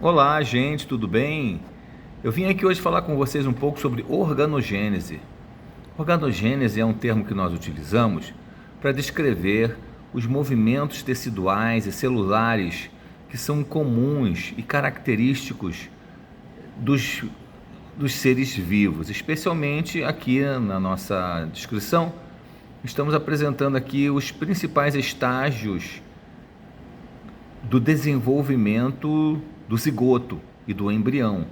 Olá, gente, tudo bem? Eu vim aqui hoje falar com vocês um pouco sobre organogênese. Organogênese é um termo que nós utilizamos para descrever os movimentos teciduais e celulares que são comuns e característicos dos, dos seres vivos. Especialmente aqui na nossa descrição, estamos apresentando aqui os principais estágios do desenvolvimento do zigoto e do embrião.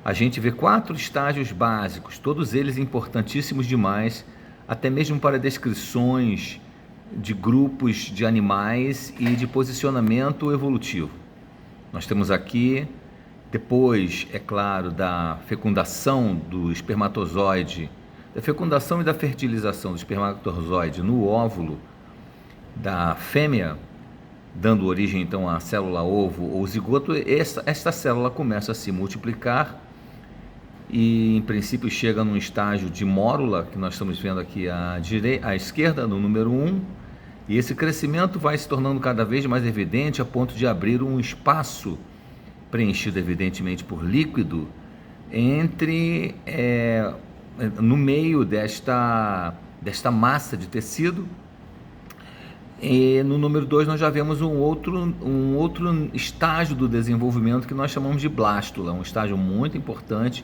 A gente vê 4 estágios básicos, todos eles importantíssimos demais, até mesmo para descrições de grupos de animais e de posicionamento evolutivo. Nós temos aqui, depois, é claro, da fecundação do espermatozoide, da fecundação e da fertilização do espermatozoide no óvulo da fêmea, dando origem então à célula ovo ou zigoto. Esta célula começa a se multiplicar e em princípio chega num estágio de mórula, que nós estamos vendo aqui à esquerda, no número 1, e esse crescimento vai se tornando cada vez mais evidente a ponto de abrir um espaço, preenchido evidentemente por líquido, no meio desta massa de tecido. E no número 2 nós já vemos um outro estágio do desenvolvimento que nós chamamos de blástula, um estágio muito importante,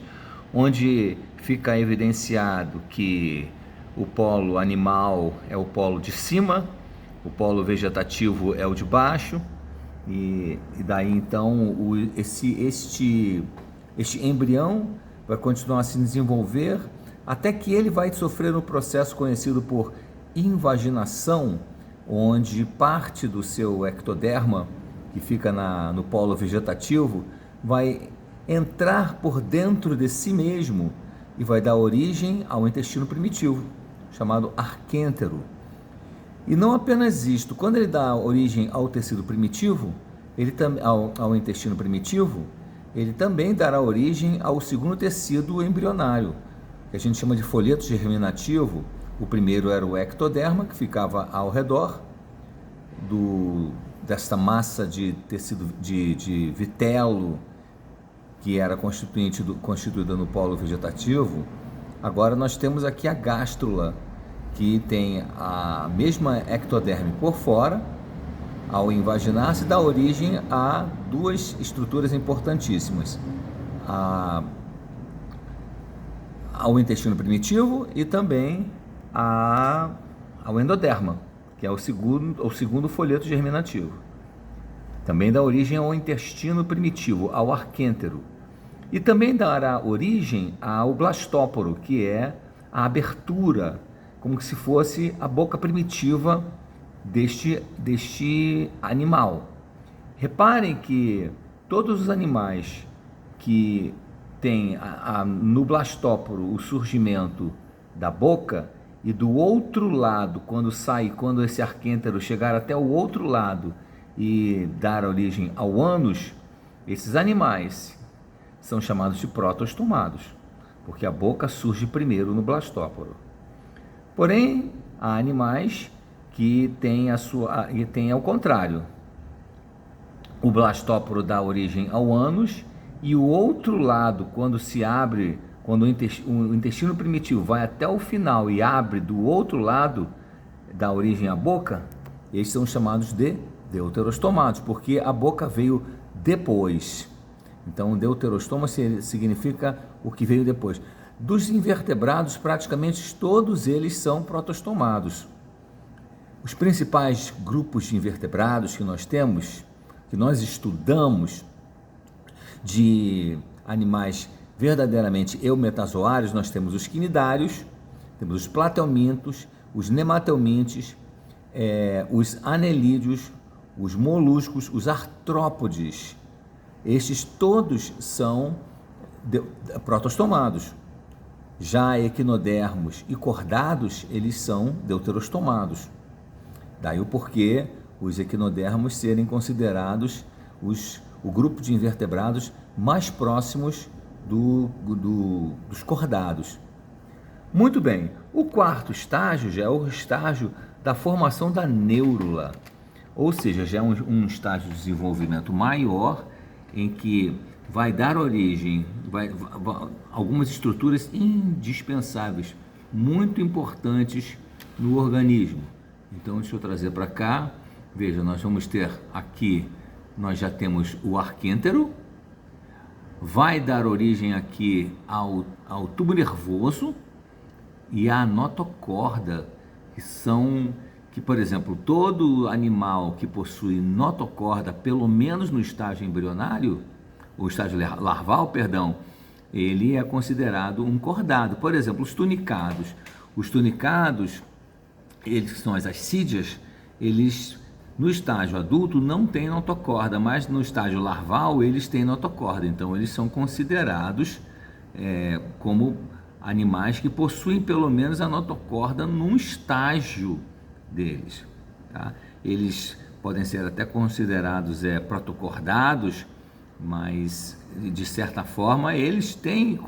onde fica evidenciado que o polo animal é o polo de cima, o polo vegetativo é o de baixo, e daí então este embrião vai continuar a se desenvolver até que ele vai sofrer um processo conhecido por invaginação, onde parte do seu ectoderma, que fica no polo vegetativo, vai entrar por dentro de si mesmo e vai dar origem ao intestino primitivo, chamado arquêntero. E não apenas isto, quando ele dá origem ao tecido primitivo, ao intestino primitivo, ele também dará origem ao segundo tecido embrionário, que a gente chama de folheto germinativo. O primeiro era o ectoderma, que ficava ao redor desta massa de tecido de vitelo, que era constituída no polo vegetativo. Agora nós temos aqui a gástrula, que tem a mesma ectoderme por fora. Ao invaginar-se, dá origem a 2 estruturas importantíssimas: ao intestino primitivo e também ao endoderma, que é o segundo folheto germinativo. Também dá origem ao intestino primitivo, ao arquêntero. E também dará origem ao blastóporo, que é a abertura, como se fosse a boca primitiva deste animal. Reparem que todos os animais que têm no blastóporo o surgimento da boca, e do outro lado, quando esse arquêntero chegar até o outro lado e dar origem ao ânus, esses animais são chamados de protostomados, porque a boca surge primeiro no blastóporo. Porém, há animais que têm ao contrário. O blastóporo dá origem ao ânus e o outro lado, quando se abre, quando o intestino primitivo vai até o final e abre do outro lado, dá origem à boca, eles são chamados de deuterostomados, porque a boca veio depois. Então, deuterostoma significa o que veio depois. Dos invertebrados, praticamente todos eles são protostomados. Os principais grupos de invertebrados que nós temos, que nós estudamos, de animais verdadeiramente eumetazoários, nós temos os quinidários, temos os platelmintos, os nematelmintes, os anelídeos, os moluscos, os artrópodes. Estes todos são protostomados. Já equinodermos e cordados, eles são deuterostomados. Daí o porquê os equinodermos serem considerados o grupo de invertebrados mais próximos dos cordados. Muito bem, o 4º estágio já é o estágio da formação da neurula, ou seja, já é um estágio de desenvolvimento maior, em que vai dar origem algumas estruturas indispensáveis, muito importantes no organismo. Então, deixa eu trazer para cá. Veja, nós vamos ter aqui, nós já temos o arquêntero, vai dar origem aqui ao tubo nervoso e à notocorda, que, por exemplo, todo animal que possui notocorda, pelo menos no estágio embrionário, ou estágio larval, perdão, ele é considerado um cordado. Por exemplo, os tunicados. Os tunicados, eles que são as ascídeas, eles no estágio adulto não têm notocorda, mas no estágio larval eles têm notocorda. Então eles são considerados como animais que possuem pelo menos a notocorda num estágio deles. Tá? Eles podem ser até considerados protocordados, mas de certa forma eles têm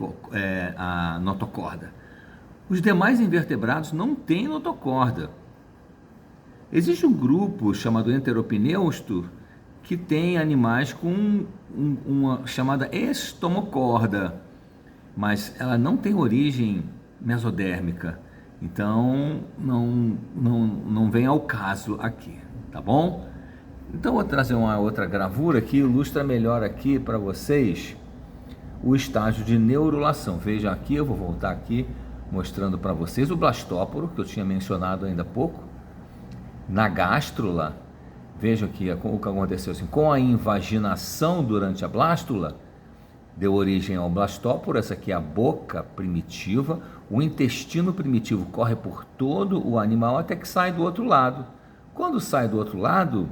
a notocorda. Os demais invertebrados não têm notocorda. Existe um grupo chamado Enteropneusto que tem animais com uma chamada estomocorda, mas ela não tem origem mesodérmica, então não vem ao caso aqui, tá bom? Então vou trazer uma outra gravura que ilustra melhor aqui para vocês o estágio de neurulação. Veja aqui, eu vou voltar aqui mostrando para vocês o blastóporo, que eu tinha mencionado ainda há pouco. Na gástrula, vejam aqui o que aconteceu assim, com a invaginação durante a blástula, deu origem ao blastóporo. Essa aqui é a boca primitiva. O intestino primitivo corre por todo o animal até que sai do outro lado. Quando sai do outro lado,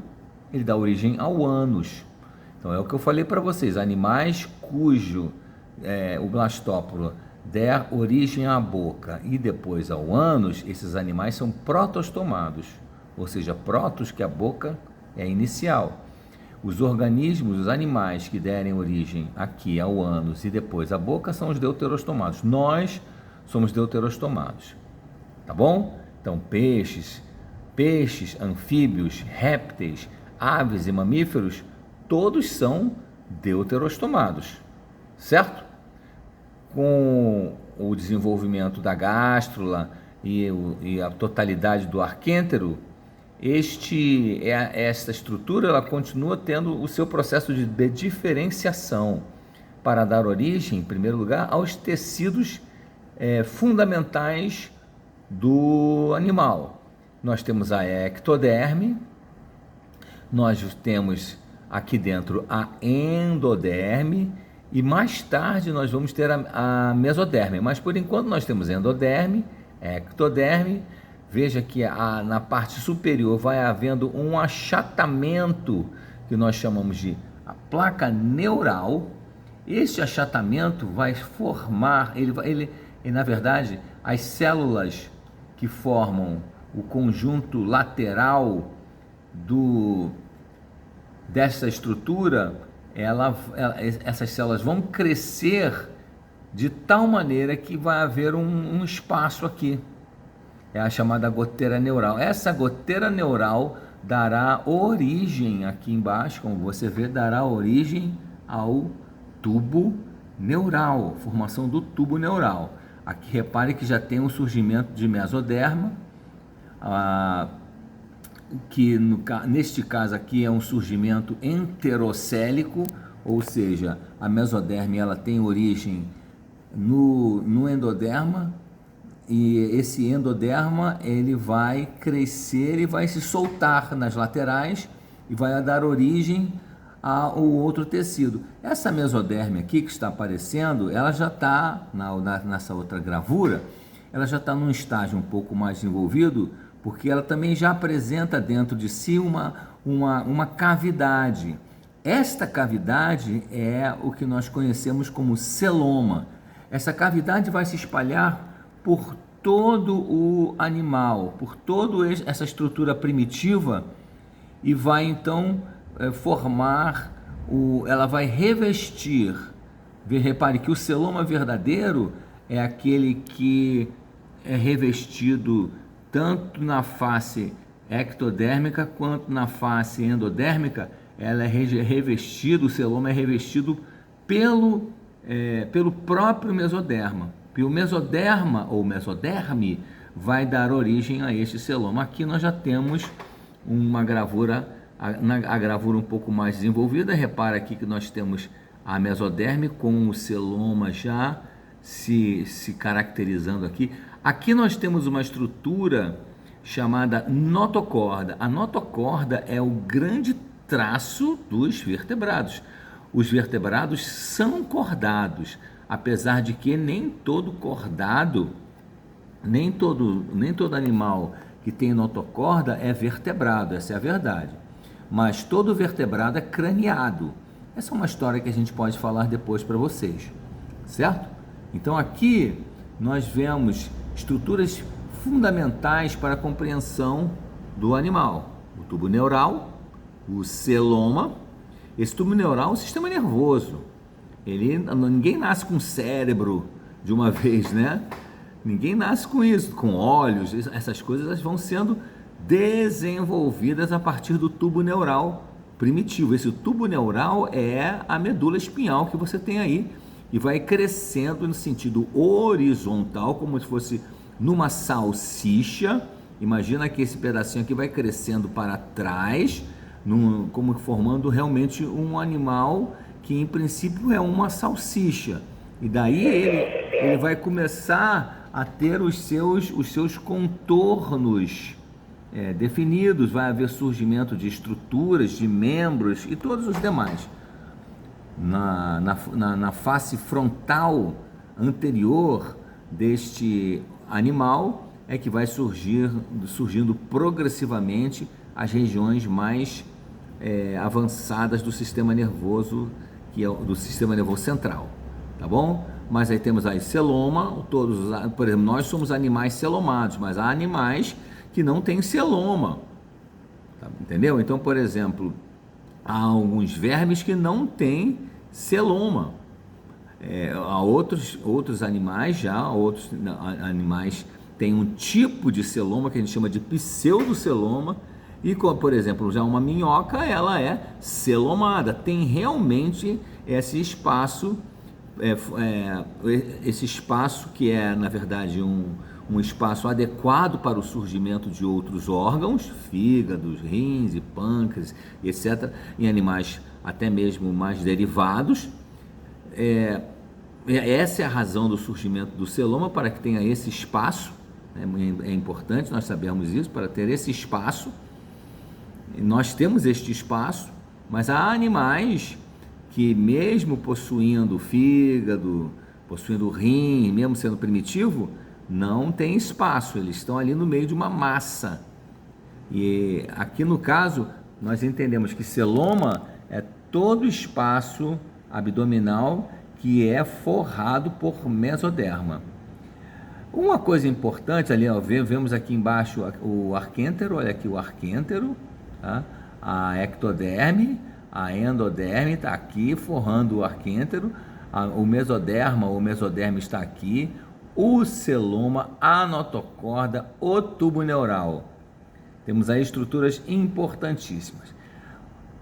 ele dá origem ao ânus. Então é o que eu falei para vocês, animais cujo o blastóporo der origem à boca e depois ao ânus, esses animais são protostomados, ou seja, protos, que a boca é inicial. Os organismos, os animais que derem origem aqui ao ânus e depois à boca são os deuterostomados. Nós somos deuterostomados, tá bom? Então peixes, anfíbios, répteis, aves e mamíferos, todos são deuterostomados, certo? Com o desenvolvimento da gástrula e a totalidade do arquêntero, esta estrutura ela continua tendo o seu processo de diferenciação para dar origem, em primeiro lugar, aos tecidos fundamentais do animal. Nós temos a ectoderme, nós temos aqui dentro a endoderme e mais tarde nós vamos ter a mesoderme, mas por enquanto nós temos endoderme, ectoderme. Veja que na parte superior vai havendo um achatamento que nós chamamos de a placa neural. Este achatamento vai formar, na verdade, as células que formam o conjunto lateral dessa estrutura, essas células vão crescer de tal maneira que vai haver um espaço aqui. É a chamada goteira neural. Essa goteira neural dará origem, aqui embaixo, como você vê, dará origem ao tubo neural, formação do tubo neural. Aqui repare que já tem um surgimento de mesoderma, que neste caso aqui é um surgimento enterocélico, ou seja, a mesoderme ela tem origem no endoderma, e esse endoderma ele vai crescer e vai se soltar nas laterais e vai dar origem ao outro tecido. Essa mesoderme aqui que está aparecendo, ela já está, nessa outra gravura, ela já está num estágio um pouco mais desenvolvido, porque ela também já apresenta dentro de si uma cavidade. Esta cavidade é o que nós conhecemos como celoma. Essa cavidade vai se espalhar por todo o animal, por toda essa estrutura primitiva, e vai então formar, ela vai revestir. Repare que o celoma verdadeiro é aquele que é revestido tanto na face ectodérmica quanto na face endodérmica ela é revestido, o celoma é revestido pelo próprio mesoderma. E o mesoderma ou mesoderme vai dar origem a este celoma. Aqui nós já temos uma gravura, a gravura um pouco mais desenvolvida. Repara aqui que nós temos a mesoderme com o celoma já se caracterizando aqui. Aqui nós temos uma estrutura chamada notocorda. A notocorda é o grande traço dos vertebrados. Os vertebrados são cordados, apesar de que nem todo cordado, nem todo animal que tem notocorda é vertebrado, essa é a verdade. Mas todo vertebrado é craniado. Essa é uma história que a gente pode falar depois para vocês, certo? Então aqui nós vemos estruturas fundamentais para a compreensão do animal: o tubo neural, o celoma. Esse tubo neural é o sistema nervoso. Ninguém nasce com cérebro de uma vez, né? Ninguém nasce com isso, com olhos. Essas coisas elas vão sendo desenvolvidas a partir do tubo neural primitivo. Esse tubo neural é a medula espinhal que você tem aí e vai crescendo no sentido horizontal, como se fosse numa salsicha. Imagina que esse pedacinho aqui vai crescendo para trás, como formando realmente um animal que em princípio é uma salsicha. E daí ele vai começar a ter os seus contornos definidos, vai haver surgimento de estruturas, de membros e todos os demais. Na face frontal anterior deste animal é que vai surgindo progressivamente as regiões mais avançadas do sistema nervoso, que é do sistema nervoso central, tá bom? Mas aí temos aí celoma, por exemplo, nós somos animais celomados, mas há animais que não têm celoma, tá? Entendeu? Então, por exemplo, há alguns vermes que não têm celoma. Há outros animais animais têm um tipo de celoma que a gente chama de pseudoceloma. E, por exemplo, já uma minhoca, ela é celomada, tem realmente esse espaço que é, na verdade, um espaço adequado para o surgimento de outros órgãos, fígados, rins e pâncreas, etc., em animais até mesmo mais derivados. Essa é a razão do surgimento do celoma, para que tenha esse espaço. É importante nós sabermos isso, para ter esse espaço. Nós temos este espaço, mas há animais que, mesmo possuindo fígado, possuindo rim, mesmo sendo primitivo, não tem espaço, eles estão ali no meio de uma massa. E aqui no caso, nós entendemos que celoma é todo o espaço abdominal que é forrado por mesoderma. Uma coisa importante ali, vemos aqui embaixo o arquêntero, olha aqui o arquêntero, tá? A ectoderme, a endoderme está aqui forrando o arquêntero, o mesoderme está aqui, o celoma, a notocorda, o tubo neural. Temos aí estruturas importantíssimas.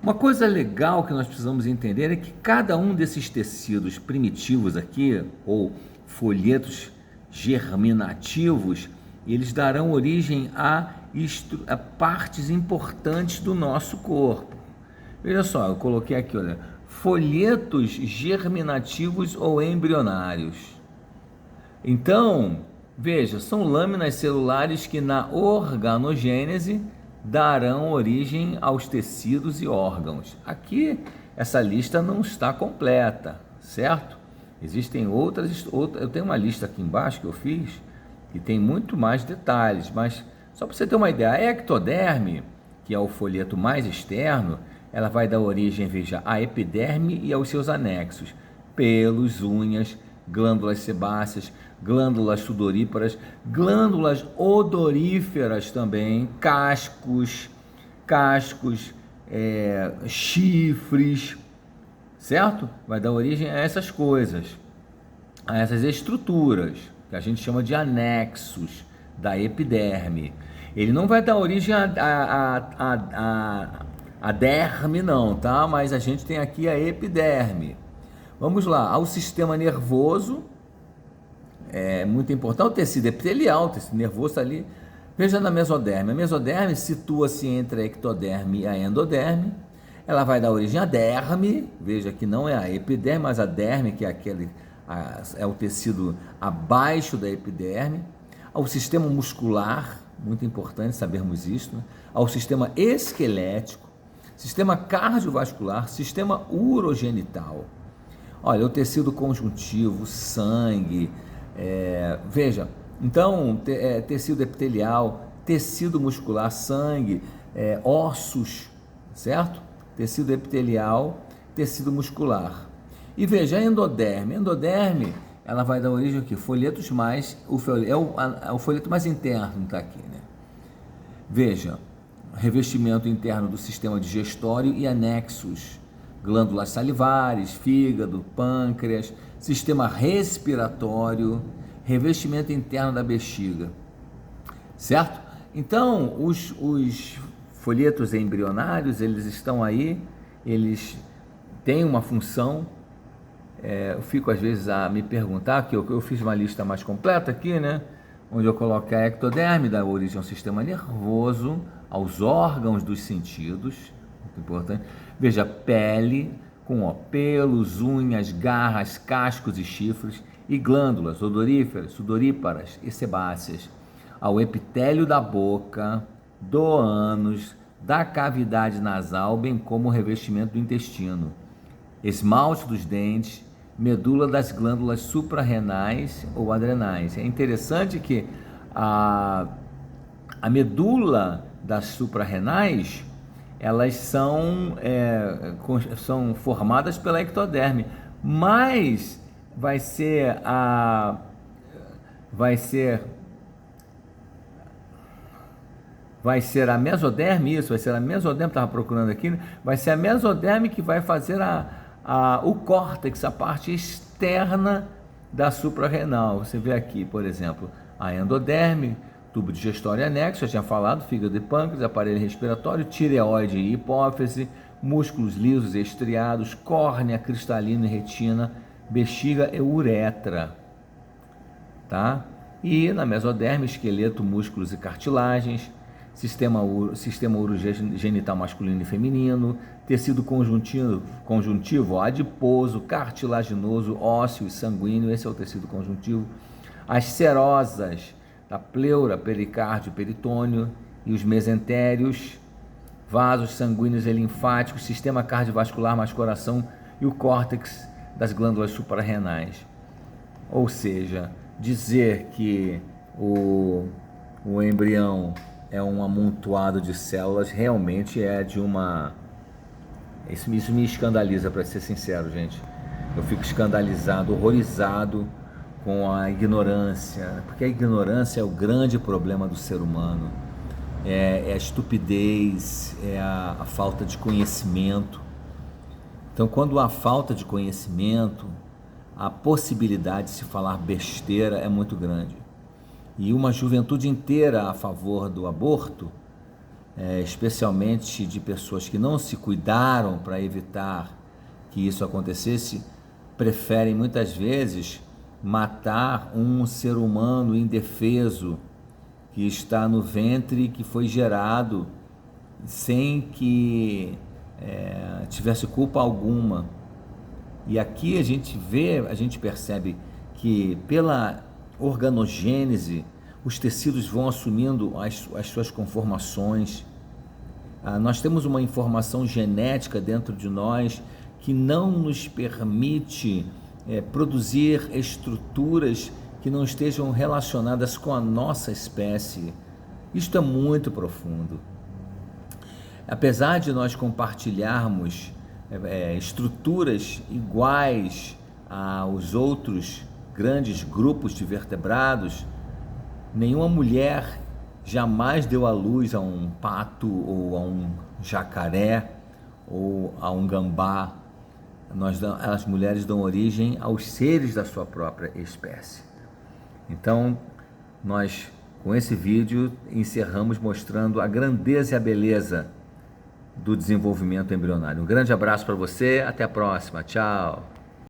Uma coisa legal que nós precisamos entender é que cada um desses tecidos primitivos aqui, ou folhetos germinativos, eles darão origem a partes importantes do nosso corpo. Veja só, eu coloquei aqui, olha, folhetos germinativos ou embrionários. Então, veja, são lâminas celulares que na organogênese darão origem aos tecidos e órgãos. Aqui, essa lista não está completa, certo? Existem outras, eu tenho uma lista aqui embaixo que eu fiz, que tem muito mais detalhes, mas só para você ter uma ideia, a ectoderme, que é o folheto mais externo, ela vai dar origem, veja, à epiderme e aos seus anexos, pelos, unhas, glândulas sebáceas, glândulas sudoríparas, glândulas odoríferas também, cascos, chifres, certo? Vai dar origem a essas coisas, a essas estruturas, que a gente chama de anexos da epiderme. Ele não vai dar origem A derme não, tá? Mas a gente tem aqui a epiderme. Vamos lá, ao sistema nervoso, é muito importante, o tecido epitelial, o tecido nervoso tá ali. Veja na mesoderme. A mesoderme situa-se entre a ectoderme e a endoderme. Ela vai dar origem à derme. Veja que não é a epiderme, mas a derme, que é é o tecido abaixo da epiderme. Ao sistema muscular, muito importante sabermos isso, né? Ao sistema esquelético, sistema cardiovascular, sistema urogenital. Olha, o tecido conjuntivo, sangue, veja, então, tecido epitelial, tecido muscular, sangue, ossos, certo? Tecido epitelial, tecido muscular. E veja, a endoderme. A endoderme, ela vai dar origem aqui, folhetos mais, o folheto mais interno está aqui, né? Veja, revestimento interno do sistema digestório e anexos, glândulas salivares, fígado, pâncreas, sistema respiratório, revestimento interno da bexiga, certo? Então, os folhetos embrionários, eles estão aí, eles têm uma função. Eu fico às vezes a me perguntar, que eu fiz uma lista mais completa aqui, né? Onde eu coloquei a ectoderme, da origem ao sistema nervoso, aos órgãos dos sentidos, muito importante. Veja, pele, com pelos, unhas, garras, cascos e chifres, e glândulas odoríferas, sudoríparas e sebáceas, ao epitélio da boca, do ânus, da cavidade nasal, bem como o revestimento do intestino, esmalte dos dentes, medula das glândulas suprarrenais ou adrenais. É interessante que a medula das suprarrenais, elas são formadas pela ectoderme, mas vai ser a mesoderme, isso, vai ser a mesoderme, estava procurando aqui, né? Vai ser a mesoderme que vai fazer o córtex, a parte externa da suprarrenal. Você vê aqui, por exemplo, a endoderme, tubo digestório e anexo, já tinha falado, fígado e pâncreas, aparelho respiratório, tireoide e hipófise, músculos lisos e estriados, córnea, cristalina e retina, bexiga e uretra, tá? E na mesoderme, esqueleto, músculos e cartilagens, sistema urogenital masculino e feminino, tecido conjuntivo, adiposo, cartilaginoso, ósseo e sanguíneo, esse é o tecido conjuntivo, as serosas, a pleura, pericárdio, peritônio, e os mesentérios, vasos sanguíneos e linfáticos, sistema cardiovascular mais coração e o córtex das glândulas suprarrenais. Ou seja, dizer que o embrião é um amontoado de células realmente é de uma... Isso me escandaliza, para ser sincero, gente. Eu fico escandalizado, horrorizado com a ignorância, porque a ignorância é o grande problema do ser humano. É a estupidez, é a falta de conhecimento. Então, quando há falta de conhecimento, a possibilidade de se falar besteira é muito grande. E uma juventude inteira a favor do aborto, especialmente de pessoas que não se cuidaram para evitar que isso acontecesse, preferem muitas vezes matar um ser humano indefeso que está no ventre, que foi gerado sem que tivesse culpa alguma. E aqui a gente percebe que pela organogênese os tecidos vão assumindo as suas conformações. Nós temos uma informação genética dentro de nós que não nos permite produzir estruturas que não estejam relacionadas com a nossa espécie. Isto é muito profundo. Apesar de nós compartilharmos estruturas iguais aos outros grandes grupos de vertebrados, nenhuma mulher jamais deu à luz a um pato ou a um jacaré ou a um gambá. As mulheres dão origem aos seres da sua própria espécie. Então, nós com esse vídeo encerramos mostrando a grandeza e a beleza do desenvolvimento embrionário. Um grande abraço para você, até a próxima, tchau!